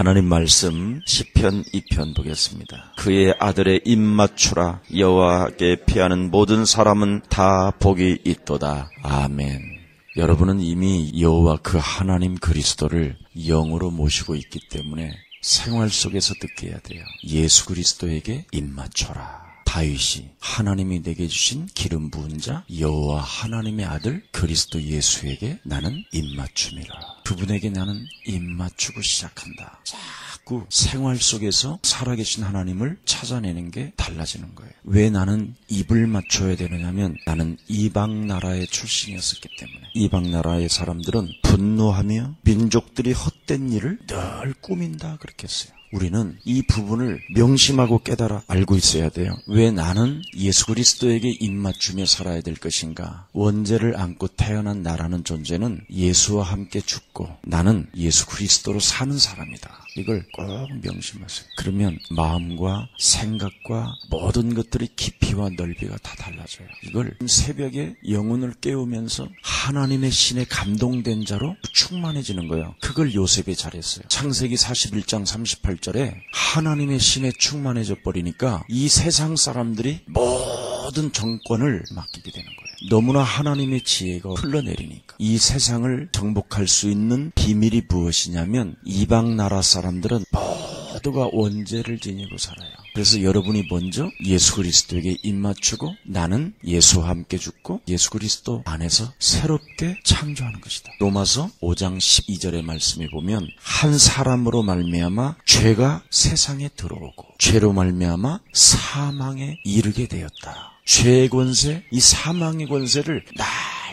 하나님 말씀 시편 2편 보겠습니다. 그의 아들의 입 맞추라. 여호와께 피하는 모든 사람은 다 복이 있도다. 아멘. 여러분은 이미 여호와 그 하나님 그리스도를 영으로 모시고 있기 때문에 생활 속에서 듣게 해야 돼요. 예수 그리스도에게 입 맞춰라. 다윗이 하나님이 내게 주신 기름 부은 자 여호와 하나님의 아들 그리스도 예수에게 나는 입 맞춤이라. 그분에게 나는 입 맞추고 시작한다. 자꾸 생활 속에서 살아계신 하나님을 찾아내는 게 달라지는 거예요. 왜 나는 입을 맞춰야 되느냐면 나는 이방 나라의 출신이었기 때문에. 이방 나라의 사람들은 분노하며 민족들이 헛된 일을 늘 꾸민다 그렇게 했어요. 우리는 이 부분을 명심하고 깨달아 알고 있어야 돼요. 왜 나는 예수 그리스도에게 입맞추며 살아야 될 것인가? 원죄를 안고 태어난 나라는 존재는 예수와 함께 죽고 나는 예수 그리스도로 사는 사람이다. 이걸 꼭 명심하세요. 그러면 마음과 생각과 모든 것들이 깊이와 넓이가 다 달라져요. 이걸 새벽에 영혼을 깨우면서 하나님의 신에 감동된 자로 충만해지는 거예요. 그걸 요셉이 잘했어요. 창세기 41장 38절에 하나님의 신에 충만해져 버리니까 이 세상 사람들이 모든 정권을 맡기게 되는 거예요. 너무나 하나님의 지혜가 흘러내리니까. 이 세상을 정복할 수 있는 비밀이 무엇이냐면 이방 나라 사람들은 모두가 원죄를 지니고 살아요. 그래서 여러분이 먼저 예수 그리스도에게 입 맞추고 나는 예수와 함께 죽고 예수 그리스도 안에서 새롭게 창조하는 것이다. 로마서 5장 12절의 말씀에 보면 한 사람으로 말미암아 죄가 세상에 들어오고 죄로 말미암아 사망에 이르게 되었다. 죄의 권세, 이 사망의 권세를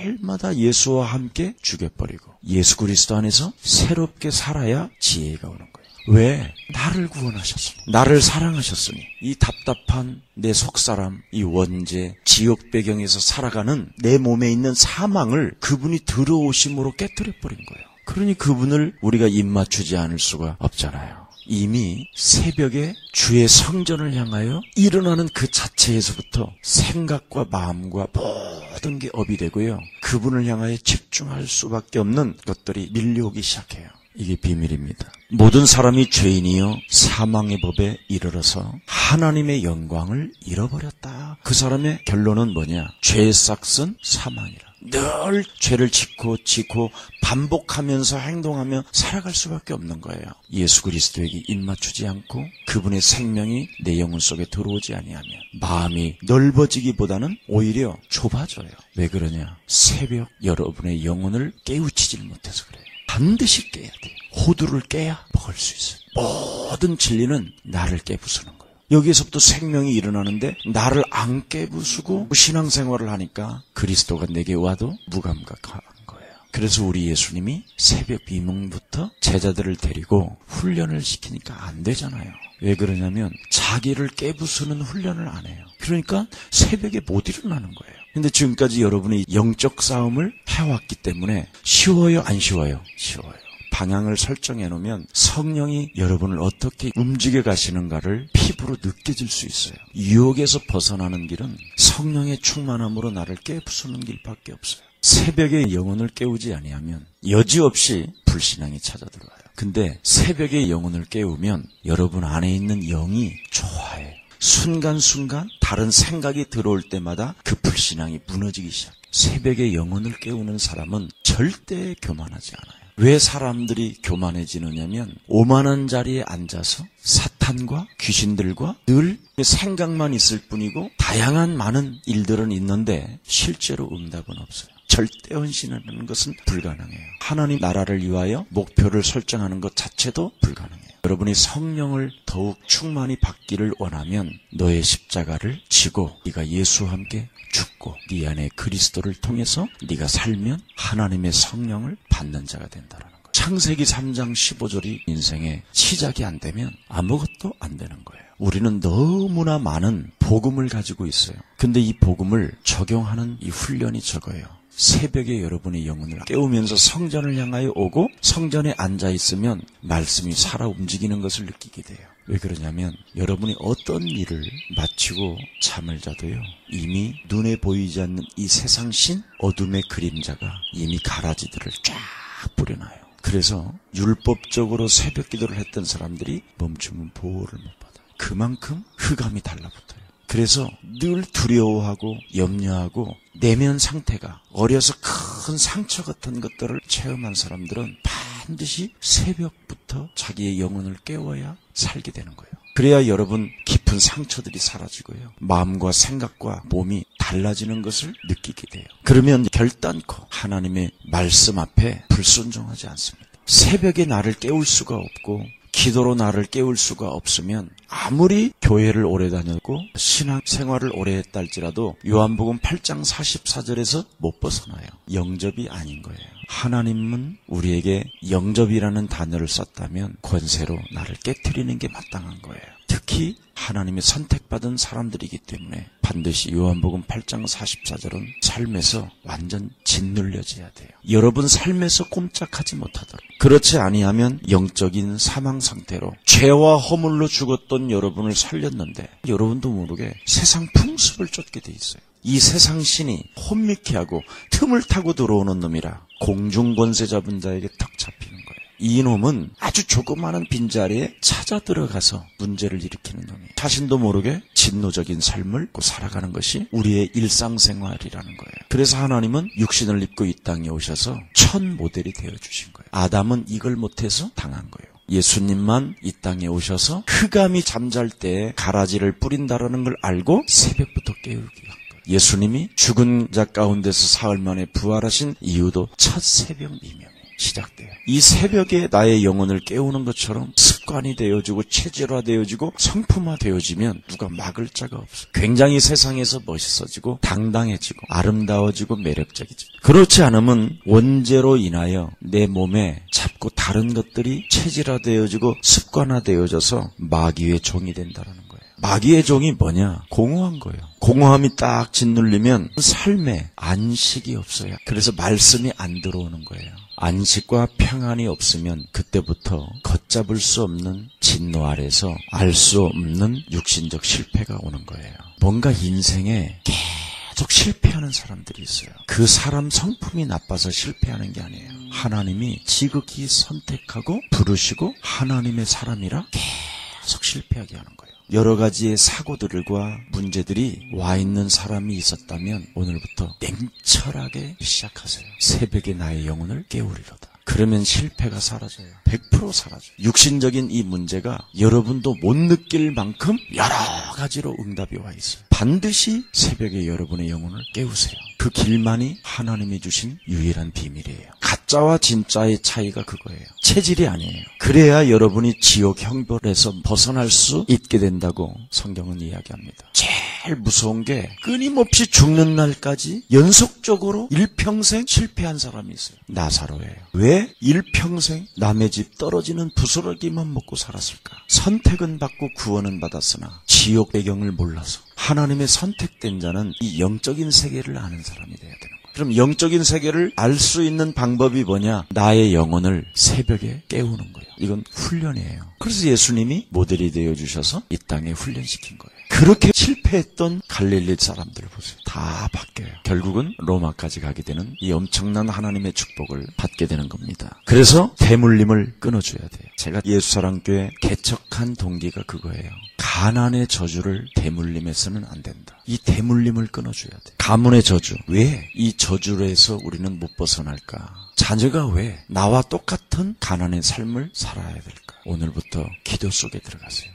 날마다 예수와 함께 죽여버리고 예수 그리스도 안에서 새롭게 살아야 지혜가 오는 거예요. 왜? 나를 구원하셨으니, 나를 사랑하셨으니, 이 답답한 내 속사람, 이 원죄, 지옥 배경에서 살아가는 내 몸에 있는 사망을 그분이 들어오심으로 깨뜨려버린 거예요. 그러니 그분을 우리가 입 맞추지 않을 수가 없잖아요. 이미 새벽에 주의 성전을 향하여 일어나는 그 자체에서부터 생각과 마음과 모든 게 업이 되고요. 그분을 향하여 집중할 수밖에 없는 것들이 밀려오기 시작해요. 이게 비밀입니다. 모든 사람이 죄인이요 사망의 법에 이르러서 하나님의 영광을 잃어버렸다. 그 사람의 결론은 뭐냐? 죄의 싹은 사망이라. 늘 죄를 짓고 반복하면서 행동하며 살아갈 수밖에 없는 거예요. 예수 그리스도에게 입 맞추지 않고 그분의 생명이 내 영혼 속에 들어오지 아니하면 마음이 넓어지기보다는 오히려 좁아져요. 왜 그러냐? 새벽 여러분의 영혼을 깨우치질 못해서 그래요. 반드시 깨야 돼요. 호두를 깨야 먹을 수 있어요. 모든 진리는 나를 깨부수는 거예요. 여기에서부터 생명이 일어나는데 나를 안 깨부수고 신앙생활을 하니까 그리스도가 내게 와도 무감각한 거예요. 그래서 우리 예수님이 새벽 비몽부터 제자들을 데리고 훈련을 시키니까 안 되잖아요. 왜 그러냐면 자기를 깨부수는 훈련을 안 해요. 그러니까 새벽에 못 일어나는 거예요. 근데 지금까지 여러분이 영적 싸움을 해왔기 때문에 쉬워요? 안 쉬워요? 쉬워요. 방향을 설정해 놓으면 성령이 여러분을 어떻게 움직여 가시는가를 피부로 느껴질 수 있어요. 유혹에서 벗어나는 길은 성령의 충만함으로 나를 깨부수는 길밖에 없어요. 새벽에 영혼을 깨우지 아니하면 여지없이 불신앙이 찾아들어와요. 근데 새벽에 영혼을 깨우면 여러분 안에 있는 영이 좋아해요. 순간순간 다른 생각이 들어올 때마다 그 불신앙이 무너지기 시작해요. 새벽에 영혼을 깨우는 사람은 절대 교만하지 않아요. 왜 사람들이 교만해지느냐면 오만한 자리에 앉아서 사탄과 귀신들과 늘 생각만 있을 뿐이고 다양한 많은 일들은 있는데 실제로 응답은 없어요. 절대 헌신하는 것은 불가능해요. 하나님 나라를 위하여 목표를 설정하는 것 자체도 불가능해요. 여러분이 성령을 더욱 충만히 받기를 원하면 너의 십자가를 지고 네가 예수와 함께 죽고 네 안에 그리스도를 통해서 네가 살면 하나님의 성령을 받는 자가 된다는 거예요. 창세기 3장 15절이 인생의 시작이 안 되면 아무것도 안 되는 거예요. 우리는 너무나 많은 복음을 가지고 있어요. 근데 이 복음을 적용하는 이 훈련이 적어요. 새벽에 여러분의 영혼을 깨우면서 성전을 향하여 오고 성전에 앉아있으면 말씀이 살아 움직이는 것을 느끼게 돼요. 왜 그러냐면 여러분이 어떤 일을 마치고 잠을 자도요 이미 눈에 보이지 않는 이 세상 신 어둠의 그림자가 이미 가라지들을 쫙 뿌려놔요. 그래서 율법적으로 새벽 기도를 했던 사람들이 멈추면 보호를 못 받아요. 그만큼 흑암이 달라붙어요. 그래서 늘 두려워하고 염려하고 내면 상태가 어려서 큰 상처 같은 것들을 체험한 사람들은 반드시 새벽부터 자기의 영혼을 깨워야 살게 되는 거예요. 그래야 여러분 깊은 상처들이 사라지고요. 마음과 생각과 몸이 달라지는 것을 느끼게 돼요. 그러면 결단코 하나님의 말씀 앞에 불순종하지 않습니다. 새벽에 나를 깨울 수가 없고 기도로 나를 깨울 수가 없으면 아무리 교회를 오래 다녔고 신앙생활을 오래 했다 할지라도 요한복음 8장 44절에서 못 벗어나요. 영접이 아닌 거예요. 하나님은 우리에게 영접이라는 단어를 썼다면 권세로 나를 깨트리는 게 마땅한 거예요. 특히 하나님의 선택받은 사람들이기 때문에 반드시 요한복음 8장 44절은 삶에서 완전 짓눌려져야 돼요. 여러분 삶에서 꼼짝하지 못하도록. 그렇지 아니하면 영적인 사망 상태로 죄와 허물로 죽었던 여러분을 살렸는데 여러분도 모르게 세상 풍습을 쫓게 돼 있어요. 이 세상 신이 혼미케 하고 틈을 타고 들어오는 놈이라 공중권세 잡은 자에게 탁 잡히는 거예요. 이 놈은 아주 조그마한 빈자리에 찾아 들어가서 문제를 일으키는 놈이에요. 자신도 모르게 진노적인 삶을 살아가는 것이 우리의 일상생활이라는 거예요. 그래서 하나님은 육신을 입고 이 땅에 오셔서 첫 모델이 되어주신 거예요. 아담은 이걸 못해서 당한 거예요. 예수님만 이 땅에 오셔서 흑암이 잠잘 때 가라지를 뿌린다라는 걸 알고 새벽부터 깨우기 한 거예요. 예수님이 죽은 자 가운데서 사흘 만에 부활하신 이유도 첫 새벽 미명에 시작돼요. 이 새벽에 나의 영혼을 깨우는 것처럼 습관이 되어지고 체질화되어지고 성품화되어지면 누가 막을 자가 없어요. 굉장히 세상에서 멋있어지고 당당해지고 아름다워지고 매력적이죠. 그렇지 않으면 원죄로 인하여 내 몸에 자꾸 다른 것들이 체질화되어지고 습관화되어져서 마귀의 종이 된다는 거예요. 마귀의 종이 뭐냐? 공허한 거예요. 공허함이 딱 짓눌리면 삶에 안식이 없어요. 그래서 말씀이 안 들어오는 거예요. 안식과 평안이 없으면 그때부터 걷잡을 수 없는 진노 아래서 알 수 없는 육신적 실패가 오는 거예요. 뭔가 인생에 계속 실패하는 사람들이 있어요. 그 사람 성품이 나빠서 실패하는 게 아니에요. 하나님이 지극히 선택하고 부르시고 하나님의 사람이라 계속 실패하게 하는 거예요. 여러 가지의 사고들과 문제들이 와 있는 사람이 있었다면 오늘부터 냉철하게 시작하세요. 새벽에 나의 영혼을 깨우리로다. 그러면 실패가 사라져요. 100% 사라져요. 육신적인 이 문제가 여러분도 못 느낄 만큼 여러 가지로 응답이 와 있어요. 반드시 새벽에 여러분의 영혼을 깨우세요. 그 길만이 하나님이 주신 유일한 비밀이에요. 가짜와 진짜의 차이가 그거예요. 체질이 아니에요. 그래야 여러분이 지옥 형벌에서 벗어날 수 있게 된다고 성경은 이야기합니다. 제일 무서운 게 끊임없이 죽는 날까지 연속적으로 일평생 실패한 사람이 있어요. 나사로예요. 왜 일평생 남의 집 떨어지는 부스러기만 먹고 살았을까? 선택은 받고 구원은 받았으나 지옥 배경을 몰라서. 하나님의 선택된 자는 이 영적인 세계를 아는 사람이 돼야 되는 거예요. 그럼 영적인 세계를 알 수 있는 방법이 뭐냐? 나의 영혼을 새벽에 깨우는 거예요. 이건 훈련이에요. 그래서 예수님이 모델이 되어주셔서 이 땅에 훈련시킨 거예요. 그렇게 실패했던 갈릴리 사람들을 보세요. 다 바뀌어요. 결국은 로마까지 가게 되는 이 엄청난 하나님의 축복을 받게 되는 겁니다. 그래서 대물림을 끊어줘야 돼요. 제가 예수사랑교회 개척한 동기가 그거예요. 가난의 저주를 대물림에서는 안 된다. 이 대물림을 끊어줘야 돼. 가문의 저주. 왜 이 저주에서 우리는 못 벗어날까? 자녀가 왜 나와 똑같은 가난의 삶을 살아야 될까? 오늘부터 기도 속에 들어가세요.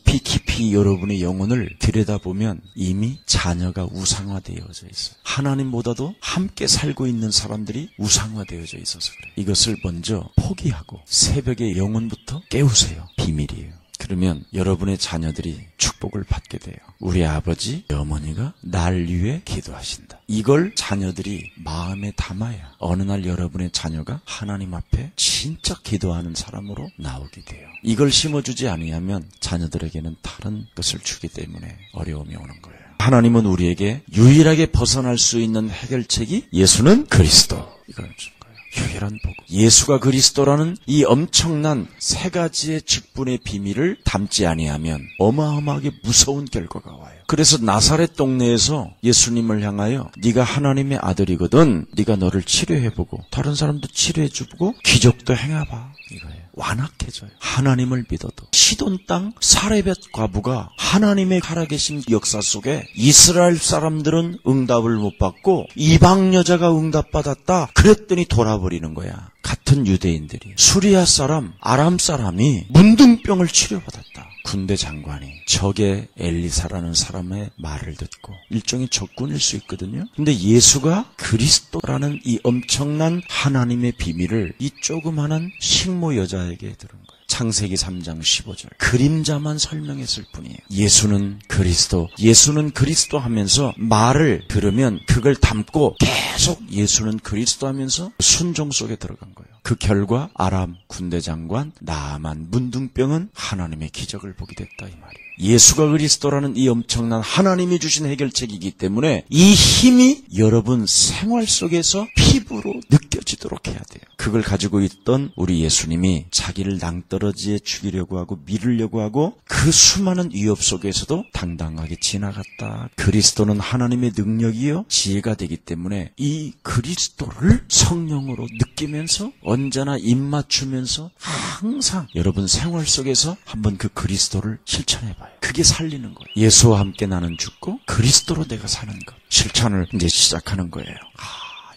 깊이 여러분의 영혼을 들여다보면 이미 자녀가 우상화되어져 있어요. 하나님보다도 함께 살고 있는 사람들이 우상화되어져 있어서 그래요. 이것을 먼저 포기하고 새벽에 영혼부터 깨우세요. 비밀이에요. 그러면 여러분의 자녀들이 축복을 받게 돼요. 우리 아버지, 어머니가 날 위해 기도하신다. 이걸 자녀들이 마음에 담아야 어느 날 여러분의 자녀가 하나님 앞에 진짜 기도하는 사람으로 나오게 돼요. 이걸 심어주지 아니하면 자녀들에게는 다른 것을 주기 때문에 어려움이 오는 거예요. 하나님은 우리에게 유일하게 벗어날 수 있는 해결책이 예수는 그리스도. 이걸 준 거예요. 유일한 복음. 예수가 그리스도라는 이 엄청난 세 가지의 직분의 비밀을 담지 아니하면 어마어마하게 무서운 결과가 와요. 그래서 나사렛 동네에서 예수님을 향하여 네가 하나님의 아들이거든 네가 너를 치료해보고 다른 사람도 치료해주고 기적도 행해봐 이거예요. 완악해져요. 하나님을 믿어도. 시돈 땅 사레벳 과부가 하나님의 살아계신 역사 속에 이스라엘 사람들은 응답을 못 받고 이방 여자가 응답받았다. 그랬더니 돌아버리는 거야. 같은 유대인들이. 수리아 사람, 아람 사람이 문둥병을 치료받았다. 군대 장관이 적의 엘리사라는 사람의 말을 듣고 일종의 적군일 수 있거든요. 근데 예수가 그리스도라는 이 엄청난 하나님의 비밀을 이 조그마한 식모 여자에게 들은 거예요. 창세기 3장 15절. 그림자만 설명했을 뿐이에요. 예수는 그리스도 하면서 말을 들으면 그걸 담고 계속 예수는 그리스도 하면서 순종 속에 들어간 거예요. 그 결과 아람 군대 장관 나아만 문둥병은 하나님의 기적을 보게 됐다 이 말이에요. 예수가 그리스도라는 이 엄청난 하나님이 주신 해결책이기 때문에 이 힘이 여러분 생활 속에서 피부로 느껴지도록 해야 돼요. 그걸 가지고 있던 우리 예수님이 자기를 낭떠러지에 죽이려고 하고 밀으려고 하고 그 수많은 위협 속에서도 당당하게 지나갔다. 그리스도는 하나님의 능력이요 지혜가 되기 때문에 이 그리스도를 성령으로 느끼면서 언제나 입맞추면서 항상 여러분 생활 속에서 한번 그 그리스도를 실천해봐요. 그게 살리는 거예요. 예수와 함께 나는 죽고 그리스도로 내가 사는 것. 실천을 이제 시작하는 거예요.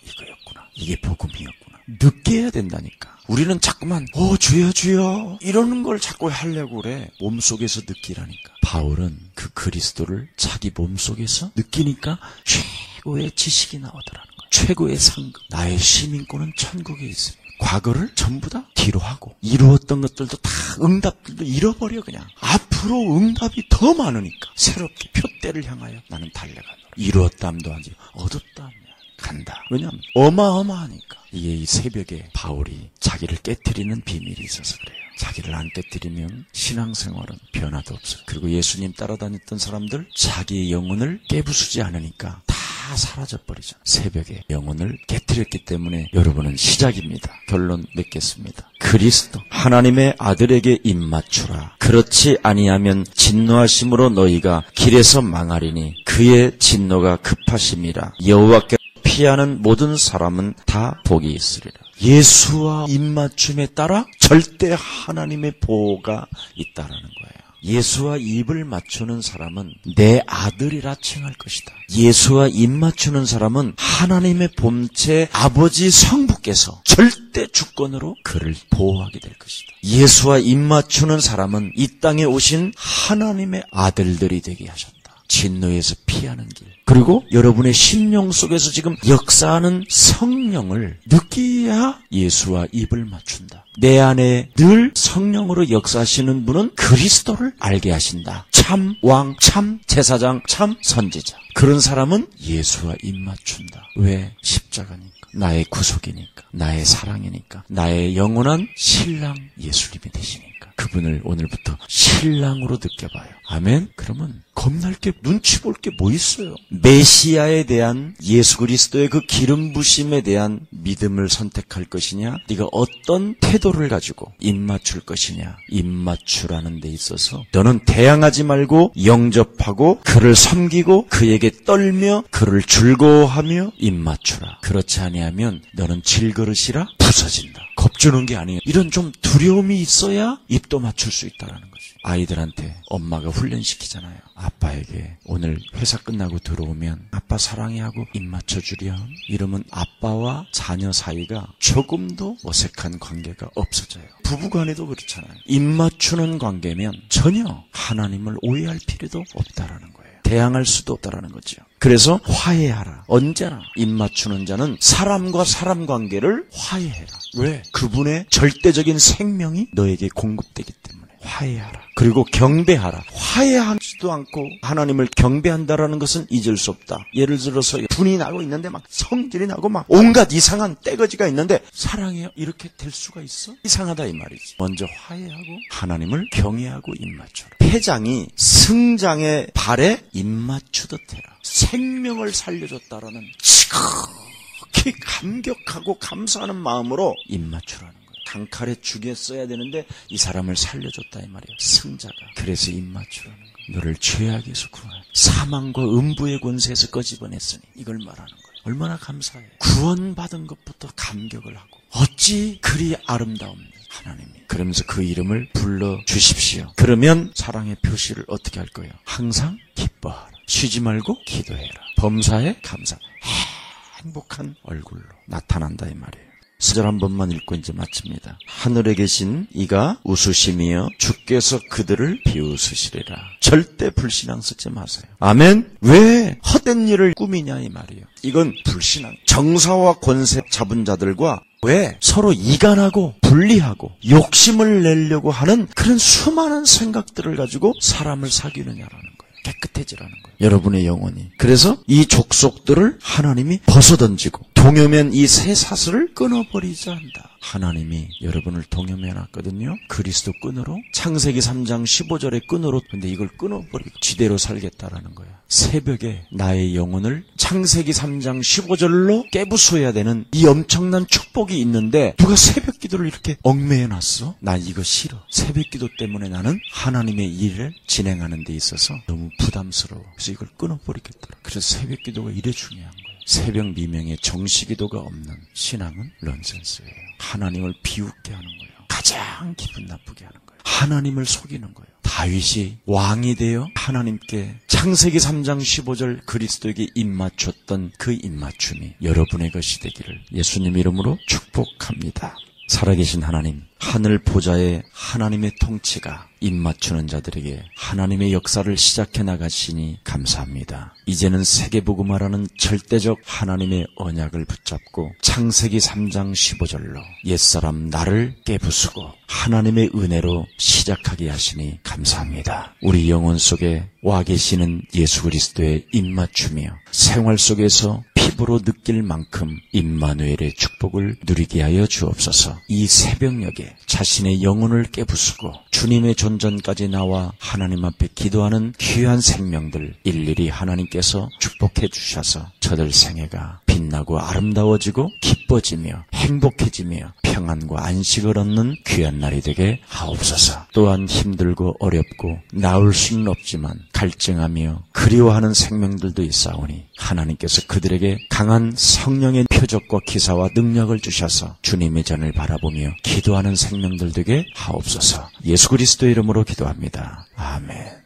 이거였구나. 이게 복음이었구나. 느껴야 된다니까. 우리는 자꾸만 주여 이러는 걸 자꾸 하려고 그래. 몸속에서 느끼라니까. 바울은 그 그리스도를 자기 몸속에서 느끼니까 최고의 지식이 나오더라는 거예요. 최고의 상급. 나의 시민권은 천국에 있습니다. 과거를 전부 다 뒤로 하고 이루었던 것들도 다 응답들도 잃어버려. 그냥 앞으로 응답이 더 많으니까 새롭게 표대를 향하여 나는 달려간다. 이루었담도 하지 얻었담 간다. 왜냐하면 어마어마하니까. 이게 이 새벽에 바울이 자기를 깨트리는 비밀이 있어서 그래요. 자기를 안 깨트리면 신앙생활은 변화도 없어요. 그리고 예수님 따라다녔던 사람들 자기의 영혼을 깨부수지 않으니까 다 사라져버리죠. 새벽에 영혼을 깨트렸기 때문에 여러분은 시작입니다. 결론 맺겠습니다. 그리스도 하나님의 아들에게 입맞추라. 그렇지 아니하면 진노하심으로 너희가 길에서 망하리니 그의 진노가 급하심이라. 여호와께 피하는 모든 사람은 다 복이 있으리라. 예수와 입맞춤에 따라 절대 하나님의 보호가 있다라는 거예요. 예수와 입을 맞추는 사람은 내 아들이라 칭할 것이다. 예수와 입 맞추는 사람은 하나님의 본체 아버지 성부께서 절대 주권으로 그를 보호하게 될 것이다. 예수와 입 맞추는 사람은 이 땅에 오신 하나님의 아들들이 되게 하셨다. 진노에서 피하는 길. 그리고 여러분의 심령 속에서 지금 역사하는 성령을 느끼야 예수와 입을 맞춘다. 내 안에 늘 성령으로 역사하시는 분은 그리스도를 알게 하신다. 참 왕, 참 제사장, 참 선지자. 그런 사람은 예수와 입 맞춘다. 왜? 십자가니까. 나의 구속이니까. 나의 사랑이니까. 나의 영원한 신랑 예수님이 되시니까. 그분을 오늘부터 신랑으로 느껴봐요. 아멘? 그러면 겁날 게 눈치 볼 게 뭐 있어요? 메시아에 대한 예수 그리스도의 그 기름 부심에 대한 믿음을 선택할 것이냐? 네가 어떤 태도를 가지고 입 맞출 것이냐? 입 맞추라는 데 있어서 너는 대항하지 말고 영접하고 그를 섬기고 그에게 떨며 그를 즐거워하며 입 맞추라. 그렇지 아니하면 너는 질그릇이라 부서진다. 겁주는 게 아니에요. 이런 좀 두려움이 있어야 입도 맞출 수 있다는 거지. 아이들한테 엄마가 훈련시키잖아요. 아빠에게 오늘 회사 끝나고 들어오면 아빠 사랑해 하고 입 맞춰주렴. 이러면 아빠와 자녀 사이가 조금도 어색한 관계가 없어져요. 부부간에도 그렇잖아요. 입 맞추는 관계면 전혀 하나님을 오해할 필요도 없다라는 거예요. 대항할 수도 없다라는 거죠. 그래서 화해하라. 언제나 입 맞추는 자는 사람과 사람 관계를 화해해라. 왜? 그분의 절대적인 생명이 너에게 공급되기 때문에. 화해하라. 그리고 경배하라. 화해하지도 않고 하나님을 경배한다라는 것은 잊을 수 없다. 예를 들어서 분이 나고 있는데 막 성질이 나고 막 온갖 이상한 떼거지가 있는데 사랑해요? 이렇게 될 수가 있어? 이상하다 이 말이지. 먼저 화해하고 하나님을 경외하고 입 맞춰라. 패장이 승장의 발에 입 맞추듯 해라. 생명을 살려줬다라는 지극히 감격하고 감사하는 마음으로 입 맞추라는 거예요. 단칼에 죽였어야 되는데 이 사람을 살려줬다 이 말이에요. 승자가. 그래서 입맞추라는 거예요. 너를 죄악에서 구하여 사망과 음부의 권세에서 꺼집어냈으니 이걸 말하는 거예요. 얼마나 감사해요. 구원받은 것부터 감격을 하고 어찌 그리 아름다움니 하나님이. 그러면서 그 이름을 불러주십시오. 그러면 사랑의 표시를 어떻게 할 거예요? 항상 기뻐하라. 쉬지 말고 기도해라. 범사에 감사. 행복한 얼굴로 나타난다 이 말이에요. 4절 한 번만 읽고 이제 마칩니다. 하늘에 계신 이가 웃으시며 주께서 그들을 비웃으시리라. 절대 불신앙 쓰지 마세요. 아멘. 왜 헛된 일을 꾸미냐 이 말이에요. 이건 불신앙. 정사와 권세 잡은 자들과 왜 서로 이간하고 분리하고 욕심을 내려고 하는 그런 수많은 생각들을 가지고 사람을 사귀느냐라는 거예요. 깨끗해지라는 거예요. 여러분의 영혼이. 그래서 이 족속들을 하나님이 벗어던지고 동요면 이 새 사슬을 끊어버리자 한다. 하나님이 여러분을 동요해놨거든요. 그리스도 끈으로. 창세기 3장 15절의 끈으로. 근데 이걸 끊어버리고 지대로 살겠다라는 거야. 새벽에 나의 영혼을 창세기 3장 15절로 깨부숴야 되는 이 엄청난 축복이 있는데 누가 새벽 기도를 이렇게 얽매여놨어? 난 이거 싫어. 새벽 기도 때문에 나는 하나님의 일을 진행하는 데 있어서 너무 부담스러워. 그래서 이걸 끊어버리겠더라. 그래서 새벽 기도가 이래 중요한 거야. 새벽 미명에 정시기도가 없는 신앙은 넌센스예요. 하나님을 비웃게 하는 거예요. 가장 기분 나쁘게 하는 거예요. 하나님을 속이는 거예요. 다윗이 왕이 되어 하나님께 창세기 3장 15절 그리스도에게 입맞췄던 그 입맞춤이 여러분의 것이 되기를 예수님 이름으로 축복합니다. 살아계신 하나님, 하늘 보좌에 하나님의 통치가 입맞추는 자들에게 하나님의 역사를 시작해 나가시니 감사합니다. 이제는 세계복음화라는 절대적 하나님의 언약을 붙잡고 창세기 3장 15절로 옛사람 나를 깨부수고 하나님의 은혜로 시작하게 하시니 감사합니다. 우리 영혼 속에 와 계시는 예수 그리스도의 입맞춤이요 생활 속에서 피부로 느낄 만큼 임마누엘의 축복을 누리게 하여 주옵소서. 이 새벽녘에 자신의 영혼을 깨부수고 주님의 존전까지 나와 하나님 앞에 기도하는 귀한 생명들 일일이 하나님께서 축복해 주셔서 저들 생애가 빛나고 아름다워지고 기뻐지며 행복해지며 평안과 안식을 얻는 귀한 날이 되게 하옵소서. 또한 힘들고 어렵고 나올 수는 없지만 갈증하며 그리워하는 생명들도 있사오니 하나님께서 그들에게 강한 성령의 표적과 기사와 능력을 주셔서 주님의 전을 바라보며 기도하는 생명들 되게 하옵소서. 예수 그리스도의 이름으로 기도합니다. 아멘.